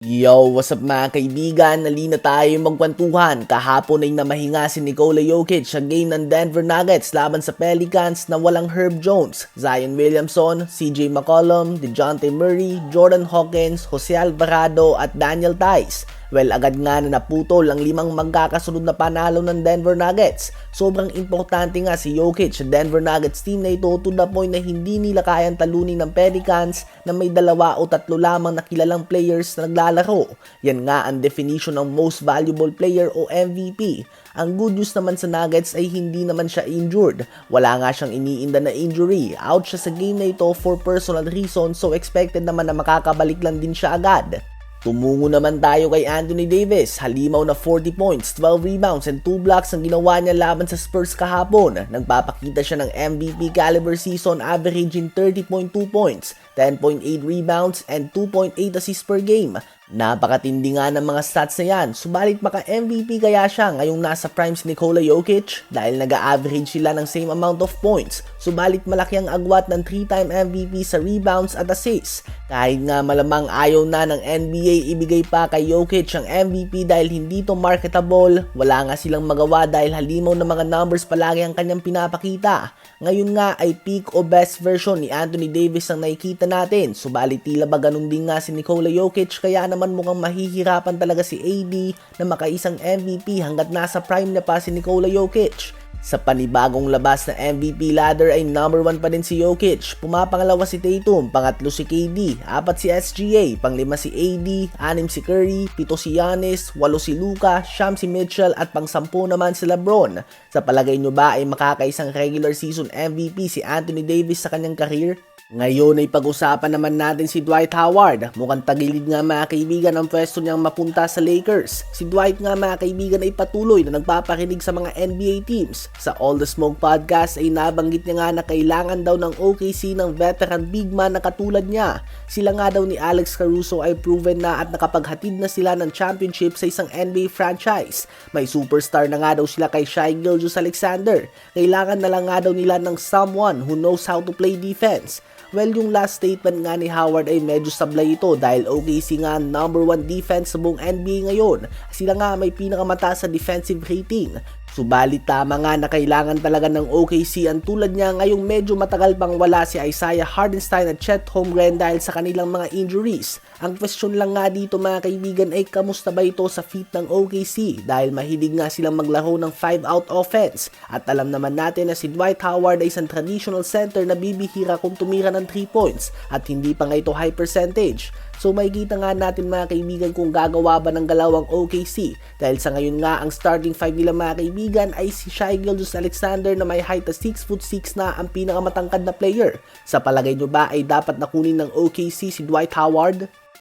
Yo, what's up mga kaibigan? Nalina tayo magkwentuhan. Kahapon ay namahinga si Nikola Jokic sa game ng Denver Nuggets laban sa Pelicans na walang Herb Jones, Zion Williamson, CJ McCollum, DeJounte Murray, Jordan Hawkins, Jose Alvarado at Daniel Theis. Well, agad nga na naputol ang 5 magkakasunod na panalo ng Denver Nuggets. Sobrang importante nga si Jokic sa Denver Nuggets team na ito to the point na hindi nila kayang talunin ng Pelicans na may 2 o 3 lamang na kilalang players na naglalaro. Yan nga ang definition ng most valuable player o MVP. Ang good news naman sa Nuggets ay hindi naman siya injured. Wala nga siyang iniinda na injury. Out siya sa game na ito for personal reasons, so expected naman na makakabalik lang din siya agad. Tumungo naman tayo kay Anthony Davis. Halimaw na 40 points, 12 rebounds and 2 blocks ang ginawa niya laban sa Spurs kahapon. Nagpapakita siya ng MVP caliber season, averaging 30.2 points, 10.8 rebounds and 2.8 assists per game. Napakatindi nga ng mga stats na yan, subalit maka MVP kaya siya ngayong nasa prime si Nikola Jokic dahil nag-average sila ng same amount of points, subalit malaki ang agwat ng 3-time MVP sa rebounds at assists. Kahit nga malamang ayaw na ng NBA ibigay pa kay Jokic ang MVP dahil hindi to marketable, wala nga silang magawa dahil halimaw na mga numbers palagi ang kanyang pinapakita. Ngayon nga ay peak o best version ni Anthony Davis ang nakikita natin, subalit tila ba ganun din nga si Nikola Jokic kaya naman mukhang mahihirapan talaga si AD na makaisang MVP hanggat nasa prime na pa si Nikola Jokic. Sa panibagong labas na MVP ladder ay number 1 pa din si Jokic, pumapangalawa si Tatum, pangatlo si KD, 4 si SGA, pang-5 si AD, 6 si Curry, 7 si Giannis, 8 si Luka, 9 si Mitchell at pang-10 naman si LeBron. Sa palagay nyo ba ay makakaisang regular season MVP si Anthony Davis sa kanyang career? Ngayon ay pag-usapan naman natin si Dwight Howard. Mukhang tagilid nga mga kaibigan ang pwesto niyang mapunta sa Lakers. Si Dwight nga mga kaibigan ay patuloy na nagpaparinig sa mga NBA teams. Sa All The Smoke podcast ay nabanggit niya nga na kailangan daw ng OKC ng veteran big man na katulad niya. Sila nga daw ni Alex Caruso ay proven na at nakapaghatid na sila ng championship sa isang NBA franchise. May superstar na nga daw sila kay Shai Gilgeous-Alexander. Kailangan na lang nga daw nila ng someone who knows how to play defense. Well, yung last statement nga ni Howard ay medyo sablay ito dahil OKC nga number 1 defense sa buong NBA ngayon. Sila nga may pinakamataas sa defensive rating. Subalit tama nga na kailangan talaga ng OKC ang tulad niya ngayong medyo matagal pang wala si Isaiah Hartenstein at Chet Holmgren dahil sa kanilang mga injuries. Ang question lang nga dito mga kaibigan ay kamusta ba ito sa feet ng OKC dahil mahilig nga silang maglaro ng 5-out offense. At alam naman natin na si Dwight Howard ay isang traditional center na bibihira kung tumira ng 3 points at hindi pa nga ito high percentage. So makikita nga natin mga kaibigan kung gagawa ba ng galaw ang OKC dahil sa ngayon nga ang starting 5 nila mga kaibigan ay si Shai Gilgeous-Alexander na may height na 6'6" na ang pinakamatangkad na player. Sa palagay nyo ba ay dapat nakunin ng OKC si Dwight Howard?